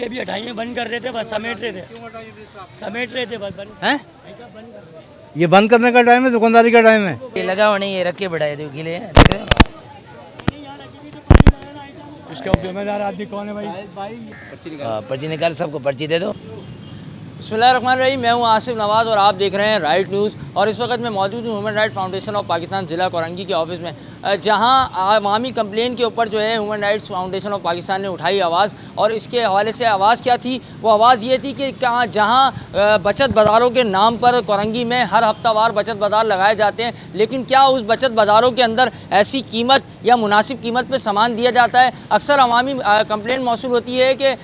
ये भी हटाइए, बंद कर रहे थे, बस समेट रहे थे, बस बंद हैं? ऐसा बंद कर रहे थे। ये बंद करने का टाइम है, दुकानदारी का टाइम है। ये लगा हुआ नहीं, ये रख के बढ़ाए थे गीले हैं, देख रहे हो? इसका जिम्मेदार आदमी कौन है भाई? पर्ची निकाल, सबको पर्ची दे दो। बिस्मिल्लाहिर्रहमानिर्रहीम, मैं हूं आसिफ नवाज़ और आप देख रहे हैं राइट न्यूज़। और इस वक्त मैं मौजूद हूं human rights foundation of Pakistan ज़िला कोरंगी के ऑफिस में, जहां अवामी कंप्लेन के ऊपर जो है human rights foundation of Pakistan ने उठाई आवाज़। और इसके हवाले से आवाज़ क्या थी? वो आवाज़ ये थी कि जहां बचत बाज़ारों के नाम पर कोरंगी में हर हफ्तावार बचत बाज़ार लगाए जाते हैं, लेकिन क्या उस बचत बाज़ारों के अंदर ऐसी कीमत या मुनासिब कीमत पर सामान दिया जाता है? अक्सर अवामी कंप्लेन मौसूल होती है कि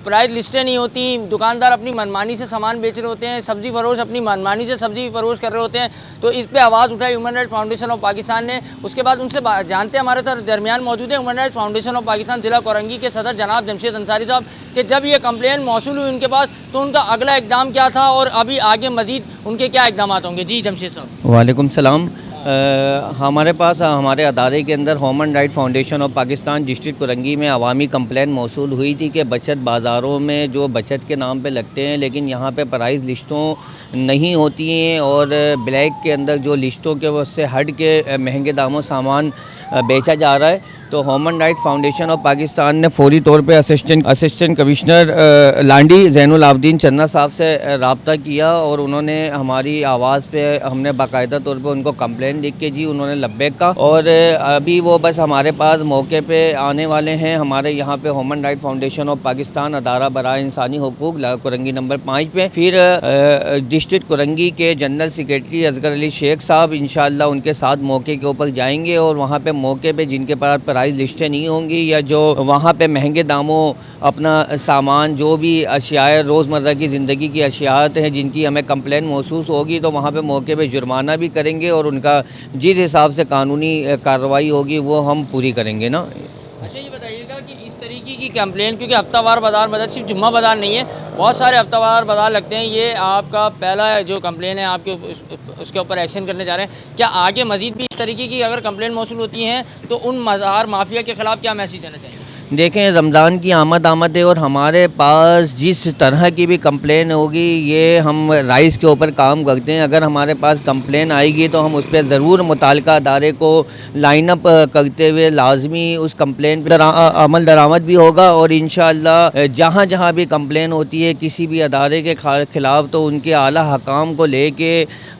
प्राइस लिस्टें नहीं होती, दुकानदार अपनी मनमानी से सामान बेच रहे होते हैं, सब्ज़ी फरोश अपनी मनमानी से सब्ज़ी फरोश कर रहे होते हैं। तो इस पे आवाज़ उठाई human rights foundation of Pakistan ने। उसके बाद उनसे जानते हैं, हमारे साथ दरमियान मौजूद है human rights foundation of Pakistan ज़िला कोरंगी के सदर जनाब जमशेद अंसारी साहब, कि जब ये कंप्लेन मौसूल हुई उनके पास तो उनका अगला इकदाम क्या था और अभी आगे मज़ीद उनके क्या इकदाम होंगे। जी जमशेद साहब। वालेकुम सलाम। हमारे पास हमारे अदारे के अंदर human right foundation of Pakistan district Korangi में अवामी कंप्लेन मौसूल हुई थी कि बचत बाज़ारों में जो बचत के नाम पे लगते हैं, लेकिन यहाँ पे प्राइस लिस्टों नहीं होती हैं और ब्लैक के अंदर जो लिस्टों के उससे हट के महंगे दामों सामान बेचा जा रहा है। तो human right foundation of Pakistan ने फौरी तौर पे असिस्टेंट कमिश्नर लांडी ज़ैनुल आबदीन चन्ना साहब से रब्ता किया और उन्होंने हमारी आवाज़ पे हमने बाकायदा तौर पे उनको कंप्लेन लिख के जी उन्होंने लब्बैक का, और अभी वो बस हमारे पास मौके पे आने वाले हैं। हमारे यहाँ पे human right foundation of Pakistan अदारा बराए इंसानी हुकूक कोरंगी नंबर 5 पे, फिर डिस्ट्रिक्ट कोरंगी के जनरल सेक्रेटरी असगर अली शेख साहब इंशाअल्लाह उनके साथ मौके के ऊपर जाएंगे और वहाँ पे मौके पे जिनके पास प्राइस लिस्टें नहीं होंगी या जो वहाँ पे महंगे दामों अपना सामान जो भी अशियाए रोज़मर्रा की ज़िंदगी की अशियात हैं जिनकी हमें कंप्लेन महसूस होगी, तो वहाँ पे मौके पे जुर्माना भी करेंगे और उनका जिस हिसाब से कानूनी कार्रवाई होगी वो हम पूरी करेंगे ना। अच्छा, ये बताइएगा कि इस तरीके की कंप्लेन, क्योंकि हफ्तावार बाज़ार मतलब सिर्फ जुम्मा बाज़ार नहीं है, बहुत सारे हफ्तावार बाज़ार लगते हैं, ये आपका पहला जो कंप्लेन है आपके उसके ऊपर एक्शन करने जा रहे हैं। क्या आगे मज़ीद भी इस तरीके की अगर कंप्लेन मौसूल होती हैं तो उन बाज़ार माफिया के ख़िलाफ़ क्या मैसेज देना चाहिए? देखें, रमज़ान की आमद है और हमारे पास जिस तरह की भी कंप्लेन होगी ये हम राइस के ऊपर काम करते हैं। अगर हमारे पास कंप्लेन आएगी तो हम उस पर ज़रूर मुतालिका अदारे को लाइन अप करते हुए लाजमी उस कंप्लेन पर अमल दरामद भी होगा और इंशाअल्लाह जहाँ जहाँ भी कंप्लेन होती है किसी भी अदारे के ख़िलाफ़ तो उनके आला हकाम को लेके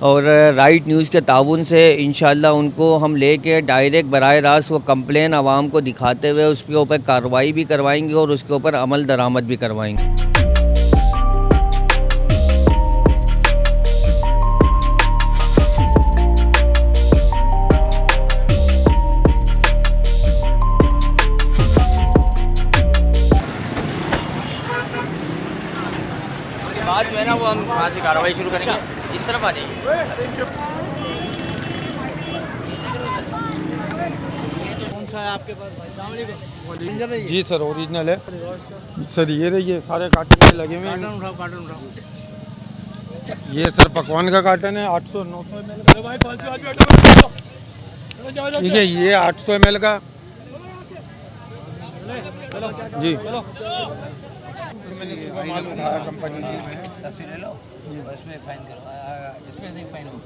और राइट न्यूज़ के ताउन से इंशाअल्लाह उनको हम लेके डायरेक्ट बराह रास्त वो कंप्लेन आवाम को दिखाते हुए उसके ऊपर कार्रवाई भी करवाएंगे और उसके ऊपर अमल दरामद भी करवाएंगे। बात जो है ना वो हम वहाँ से कार्रवाई शुरू करेंगे। इस तरफ आ जाइए। कौन सा है आपके पास भाई? जी सर, ओरिजिनल है सर। ये रहिए सारे कार्टन लगे हुए हैं। कार्टन उठाओ। ये सर पकवान का कार्टन है 800-900 ml का। ठीक है, ये 800 ml का जी। माल उठाया कंपनी तस्वीर ले लो और इसमें फाइन करो, इसमें नहीं फाइन होगा।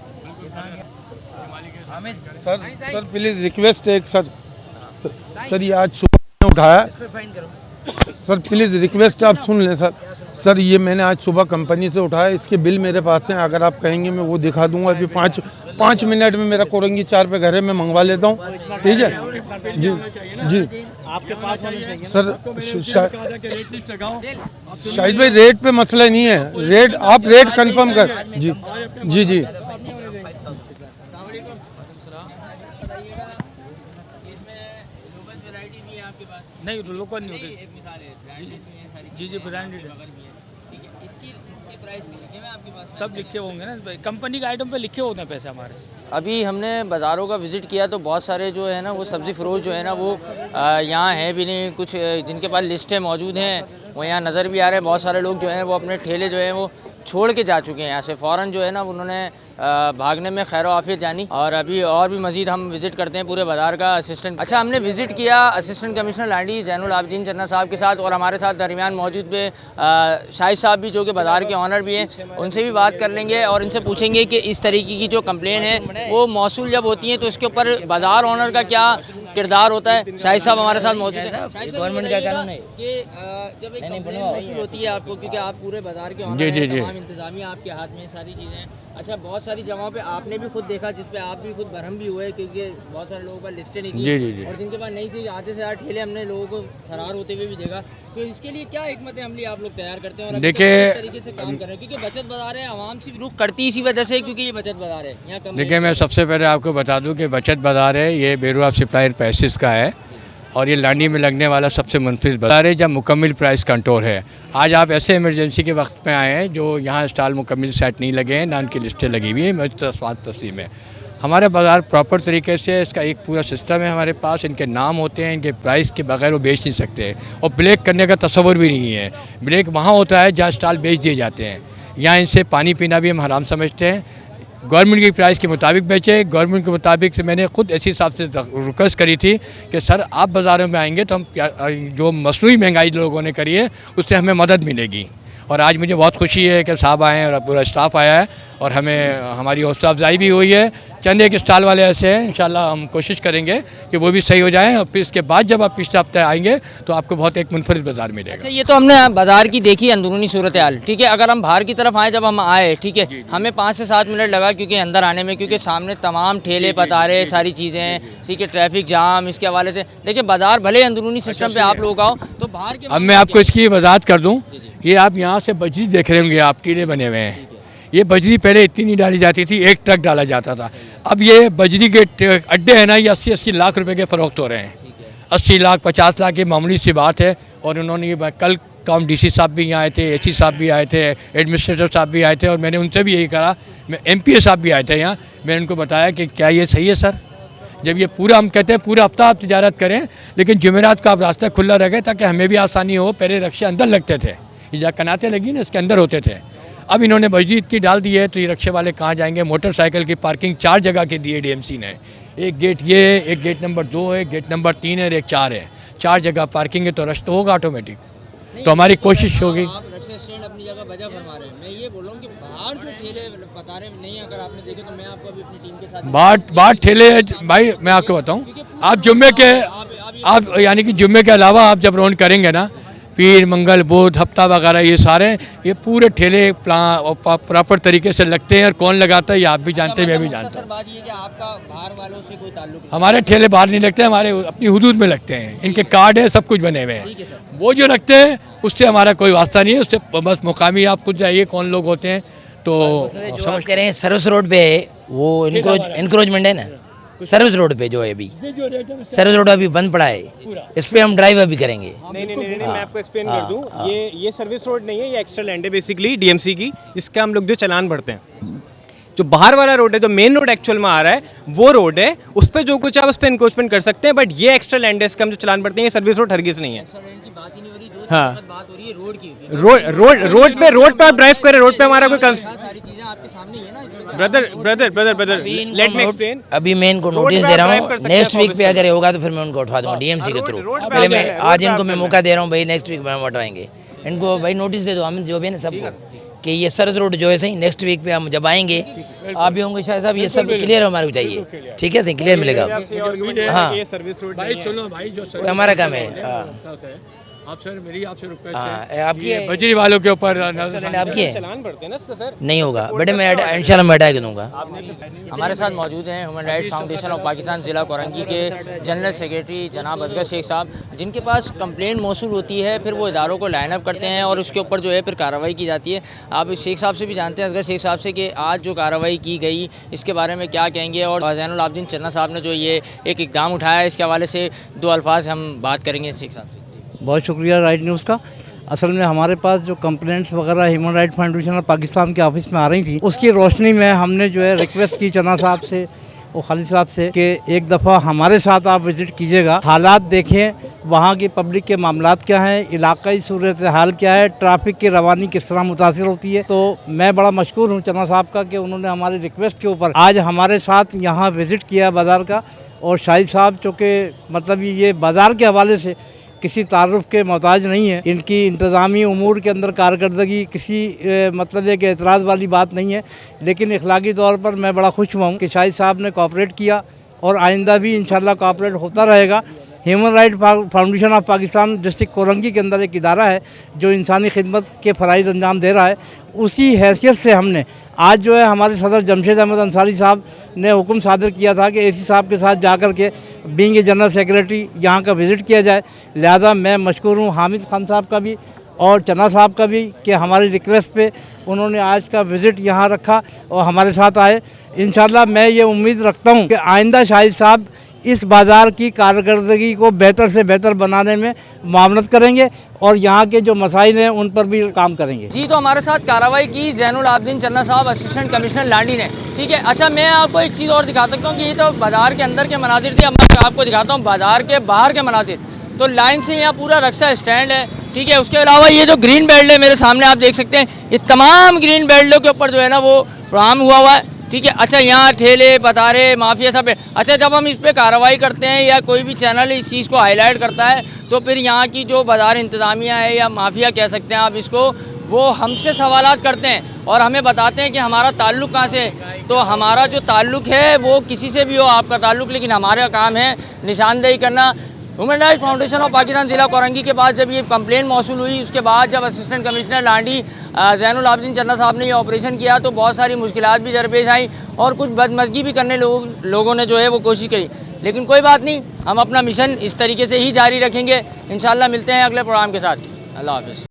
सर प्लीज़ रिक्वेस्ट है सर ये आज सुबह उठाया। इसमें फाइन करो सर प्लीज़ रिक्वेस्ट आप सुन लें सर ये मैंने आज सुबह कंपनी से उठाया, इसके बिल मेरे पास हैं, अगर आप कहेंगे मैं वो दिखा दूंगा। अभी 5 मिनट में मेरा कोरंगी 4 पे घर है, मैं मंगवा लेता हूँ। ठीक है जी जी। आपके पास सर शाहिद भाई रेट पे मसला नहीं है, रेट आप रेट कंफर्म कर। जी जी जी। नहीं लोकल नहीं होते जी ब्रांडेड है। इसकी प्राइस लिखे हुए आपके पास? सब लिखे होंगे ना भाई, कंपनी के आइटम पे लिखे होते हैं पैसे हमारे। अभी हमने बाज़ारों का विज़िट किया तो बहुत सारे जो है ना वो सब्ज़ी फ़रोश जो है ना वो यहाँ है भी नहीं, कुछ जिनके पास लिस्टें मौजूद हैं वो यहाँ नज़र भी आ रहे हैं। बहुत सारे लोग जो हैं वो अपने ठेले जो हैं वो छोड़ के जा चुके हैं यहाँ से, फ़ौरन जो है ना उन्होंने भागने में खैर आफियत जानी। और अभी और भी मज़ीद हम विज़िट करते हैं पूरे बाज़ार का। असिस्टेंट अच्छा हमने विज़िट किया असिस्टेंट कमिश्नर लाडी ज़ैनुल आबिदीन चन्ना साहब के साथ, और हमारे साथ दरमियान मौजूद पे शाहिद साहब भी जो कि बाज़ार के ऑनर भी हैं, उनसे भी बात कर लेंगे और इनसे पूछेंगे कि इस तरीके की जो कंप्लेन है वो मौसूल जब होती है तो इसके ऊपर बाज़ार ऑनर का क्या किरदार होता है। शाहिद साहब हमारे साथ मौजूद है। गवर्नमेंट का कानून है कि जब एक कंप्लेन मौसूल होती है आपको, क्योंकि आप पूरे बाज़ार के ऑनर हैं, तमाम इंतज़ामिया आपके हाथ में सारी चीज़ें। अच्छा बहुत सारी जगहों पे आपने भी खुद देखा जिस पे आप भी खुद भरम भी हुए, क्योंकि बहुत सारे लोगों पर लिस्टें नहीं थी और जिनके पास नहीं थी, आधे से ज़्यादा ठेले हमने लोगों को फरार होते हुए भी देखा। तो इसके लिए क्या हिकमत अमली आप लोग तैयार करते हैं और देखिए किस तरीके से काम कर रहे हैं, क्योंकि बचत बाजार है, आवाम से रुख करती इसी वजह से क्योंकि ये बचत बाजार है। यहाँ देखिए मैं सबसे पहले आपको बता दूं कि बचत बाज़ार है, ये bureau of supply and prices का है और ये लांडी में लगने वाला सबसे मुनफरद बाज़ार है जब मुकम्मल प्राइस कंट्रोल है। आज आप ऐसे इमरजेंसी के वक्त में आए हैं जो यहाँ स्टॉल मुकम्मल सेट नहीं लगे हैं, ना उनकी लिस्टें लगी हुई हैं, मेरी तस्लीम है। हमारा बाज़ार प्रॉपर तरीके से इसका एक पूरा सिस्टम है हमारे पास, इनके नाम होते हैं, इनके प्राइस के बगैर वो बेच नहीं सकते और ब्लैक करने का तस्वर भी नहीं है। ब्लैक वहाँ होता है जहाँ स्टॉल बेच दिए जाते हैं, यहाँ इनसे पानी पीना भी हम हराम समझते हैं। गवर्नमेंट की प्राइस के मुताबिक बेचे, गवर्नमेंट के मुताबिक से मैंने खुद ऐसी हिसाब से रिक्वेस्ट करी थी कि सर आप बाज़ारों में आएंगे तो हम जो मसनूई महंगाई लोगों ने करी है उससे हमें मदद मिलेगी। और आज मुझे बहुत खुशी है कि साहब आए हैं और पूरा स्टाफ आया है और हमें हमारी हौसला अफजाई भी हुई है। चंद एक स्टॉल वाले ऐसे हैं, इंशाल्लाह हम कोशिश करेंगे कि वो भी सही हो जाएं और फिर इसके बाद जब आप पिछले हफ्ते आएंगे तो आपको बहुत एक मुनफरिद बाज़ार मिलेगा। अच्छा ये तो हमने बाज़ार की देखी अंदरूनी सूरत हाल, ठीक है। अगर हम बाहर की तरफ आए, जब हम आए, ठीक है, हमें 5 से 7 मिनट लगा क्योंकि अंदर आने में, क्योंकि सामने तमाम ठेले पतारे सारी चीज़ें, ठीक है, ट्रैफिक जाम, इसके हवाले से देखिए बाज़ार भले अंदरूनी सिस्टम पे आप लोग आओ तो बाहर के। अब मैं आपको इसकी वजाहत कर दूँ, ये आप यहाँ से बजरी देख रहे होंगे, आप टीले बने हुए हैं। ये बजरी पहले इतनी नहीं डाली जाती थी, एक ट्रक डाला जाता था। अब ये बजरी के अड्डे हैं ना, ये 80-80 लाख रुपए के फ़रोख्त हो रहे हैं। 80 लाख 50 लाख ये मामूली सी बात है। और उन्होंने ये कल काम DC साहब भी यहाँ आए थे, AC साहब भी आए थे, एडमिनिस्ट्रेटर साहब भी आए थे और मैंने उनसे भी यही कहा, मैं MPA साहब भी आए थे यहाँ, मैंने उनको बताया कि क्या ये सही है सर, जब ये पूरा हम कहते हैं पूरा हफ्ता आप तजारत करें लेकिन जुमेरात का आप रास्ता खुला रखें ताकि हमें भी आसानी हो। पहले रक्शे अंदर लगते थे, ये जहाँ कनाते लगी ना इसके अंदर होते थे, अब इन्होंने बजरी इतनी डाल दी है तो ये रक्शे वाले कहाँ जाएंगे। मोटरसाइकिल की पार्किंग 4 जगह की दी है DMC ने, एक गेट ये, एक गेट नंबर 2 है, गेट नंबर 3 है और एक 4 है। 4 जगह पार्किंग है तो रश तो होगा ऑटोमेटिक। तो हमारी कोशिश होगी। आप रक्शे स्टैंड अपनी जगह वजह फरमा रहे हैं, मैं ये बोल रहा हूँ कि बाहर जो ठेले पता रहे नहीं, अगर आपने देखे तो मैं आपको अभी अपनी टीम के साथ बाहर ठेले भाई मैं आपको बताऊँ, आप जुम्मे के आप यानी कि जुम्मे के अलावा आप जब रौंड करेंगे ना, पीर मंगल बुध हफ्ता वगैरह ये सारे ये पूरे ठेले प्रॉपर तरीके से लगते हैं और कौन लगाता है ये आप भी जानते हैं, मैं भी जानता हूँ। बात ये कि आपका बाहर वालों से कोई ताल्लुक नहीं। हमारे ठेले बाहर नहीं लगते, हमारे अपनी हुदूद में लगते हैं, इनके कार्ड है, सब कुछ बने हुए हैं। वो जो लगते हैं उससे हमारा कोई वास्ता नहीं है, उससे बस मुकामी आप खुद जाइए कौन लोग होते हैं। तो जो आप कह रहे हैं सर्विस रोड पे वो इंक्रोचमेंट है ना, सर्विस रोड पे जो है अभी सर्विस रोड अभी बंद पड़ा है, इस पे हम ड्राइव अभी करेंगे। नहीं मैं आपको एक्सप्लेन कर दूं, ये सर्विस रोड नहीं है, ये एक्स्ट्रा लैंड है बेसिकली DMC की, जिसका हम लोग जो चालान भरते हैं। जो बाहर वाला रोड है, जो मेन रोड एक्चुअल में आ रहा है वो रोड है, उस पर जो कुछ आप उस पर इंक्रोचमेंट कर सकते हैं, बट ये एक्स्ट्रा लैंड है, इसका हम जो चालान भरते हैं ये सर्विस रोड हरगिज नहीं है। हाँ रोड पे आप ड्राइव करें, रोड पे हमारा कोई ब्रदर लेट मी एक्सप्लेन। अभी मैं इनको नोटिस दे रहा हूँ, नेक्स्ट वीक पे अगर होगा तो फिर मैं उनको उठवा दूंगा DMC के थ्रू। पहले मैं आज इनको मैं मौका दे रहा हूँ भाई, नेक्स्ट वीक में हम उठवाएंगे इनको। भाई नोटिस दे दो हम जो भी है ना सबको कि ये सर्विस रोड जो है सही नेक्स्ट वीक पे हम जब आएंगे आप भी होंगे शायद साहब, ये सब क्लियर हमारे को चाहिए, ठीक है सही क्लियर मिलेगा। हाँ वो हमारा काम है। आप सर मेरी आपसे रिक्वेस्ट है आपकी बजरी वालों के ऊपर आपकी है चालान भरते हैं ना इसका सर, नहीं होगा बेटे, मैं इंशाल्लाह मैं हटा के दूंगा। हमारे साथ मौजूद हैं human rights foundation of Pakistan ज़िला कोरंगी के जनरल सेक्रेटरी जनाब असगर शेख साहब, जिनके पास कंप्लेंट मौसूल होती है, फिर वो इदारों को लाइन अप करते हैं और उसके ऊपर जो है फिर कार्रवाई की जाती है। आप शेख साहब से भी जानते हैं, असगर शेख साहब से, कि आज जो कार्रवाई की गई इसके बारे में क्या कहेंगे, और ज़ैनुल आबिदीन चन्ना साहब ने जो ये एक इक़दाम उठाया इसके हवाले से 2 अल्फाज हम बात करेंगे शेख साहब से। बहुत शुक्रिया राइट न्यूज़ का। असल में हमारे पास जो कंप्लेंट्स वगैरह ह्यूमन राइट फाउंडेशन और पाकिस्तान के ऑफिस में आ रही थी, उसकी रोशनी में हमने जो है रिक्वेस्ट की चन्ना साहब से वो खालिद साहब से कि एक दफ़ा हमारे साथ आप विज़िट कीजिएगा, हालात देखें, वहाँ की पब्लिक के मामलात क्या हैं, इलाकाई सूरत हाल क्या है, ट्रैफिक की रवानी किस तरह मुतासिर होती है। तो मैं बड़ा मशकूर हूँ चन्ना साहब का कि उन्होंने हमारी रिक्वेस्ट के ऊपर आज हमारे साथ यहाँ विज़िट किया बाज़ार का। और शाहिद साहब चूँकि मतलब ये बाज़ार के हवाले से किसी तारुफ के मोहताज नहीं है, इनकी इंतज़ामी उमूर के अंदर कारकर्दगी किसी मतलब एक एतराज़ वाली बात नहीं है, लेकिन इखलाकी तौर पर मैं बड़ा खुश हुआ हूँ कि शाहिद साहब ने कोऑपरेट किया और आइंदा भी इंशाल्लाह कोऑपरेट होता रहेगा। Human right foundation of Pakistan district Korangi के अंदर एक इदारा है जो इंसानी खिदमत के फ़राइज़ अंजाम दे रहा है। उसी हैसियत से हमने आज जो है हमारे सदर जमशेद अहमद अंसारी साहब ने हुक्म सादर किया था कि एसी साहब के साथ जाकर के बीइंग ए जनरल सेक्रेटरी यहाँ का विज़िट किया जाए। लिहाजा मैं मशकूर हूँ हामिद खान साहब का भी और चन्ना साहब का भी कि हमारी रिक्वेस्ट पे उन्होंने आज का विज़िट यहाँ रखा और हमारे साथ आए। इंशाल्लाह मैं ये उम्मीद रखता हूँ कि आइंदा शाहिद साहब इस बाज़ार की कारकर्दगी को बेहतर से बेहतर बनाने में मामलत करेंगे और यहाँ के जो मसाइल हैं उन पर भी काम करेंगे। जी, तो हमारे साथ कार्रवाई की जैनुल आबदीन चन्ना साहब, असिस्टेंट कमिश्नर लांडी ने। ठीक है, अच्छा मैं आपको एक चीज़ और दिखा सकता हूँ कि ये तो बाज़ार के अंदर के मनाजिर थे, अब मैं आपको दिखाता हूँ बाज़ार के बाहर के मनाजिर। तो लाइन से यहाँ पूरा रक्षा स्टैंड है। ठीक है, उसके अलावा ये जो ग्रीन बेल्ट है मेरे सामने आप देख सकते हैं, ये तमाम ग्रीन बेल्टों के ऊपर जो है ना वो प्रोग्राम हुआ है। ठीक है, अच्छा यहाँ ठेले बतारे माफिया सब है। अच्छा, जब हम इस पर कार्रवाई करते हैं या कोई भी चैनल इस चीज़ को हाईलाइट करता है तो फिर यहाँ की जो बाज़ार इंतज़ामिया है या माफिया कह सकते हैं आप इसको, वो हमसे सवालात करते हैं और हमें बताते हैं कि हमारा ताल्लुक़ कहाँ से है। तो हमारा जो ताल्लुक़ है वो किसी से भी हो आपका ताल्लुक़, लेकिन हमारा काम है निशानदेही करना। Human rights foundation of Pakistan ज़िला कोरंगी के पास जब ये कंप्लेन मौसूल हुई, उसके बाद जब असिस्टेंट कमिश्नर लांडी जैनुल आबदीन चन्ना साहब ने ये ऑपरेशन किया तो बहुत सारी मुश्किलात भी दरपेश आई और कुछ बदमज़गी भी करने लोगों ने जो है वो कोशिश करी, लेकिन कोई बात नहीं, हम अपना मिशन इस तरीके से ही जारी रखेंगे। इंशाल्लाह मिलते हैं अगले प्रोग्राम के साथ। अल्लाह हाफ़िज़।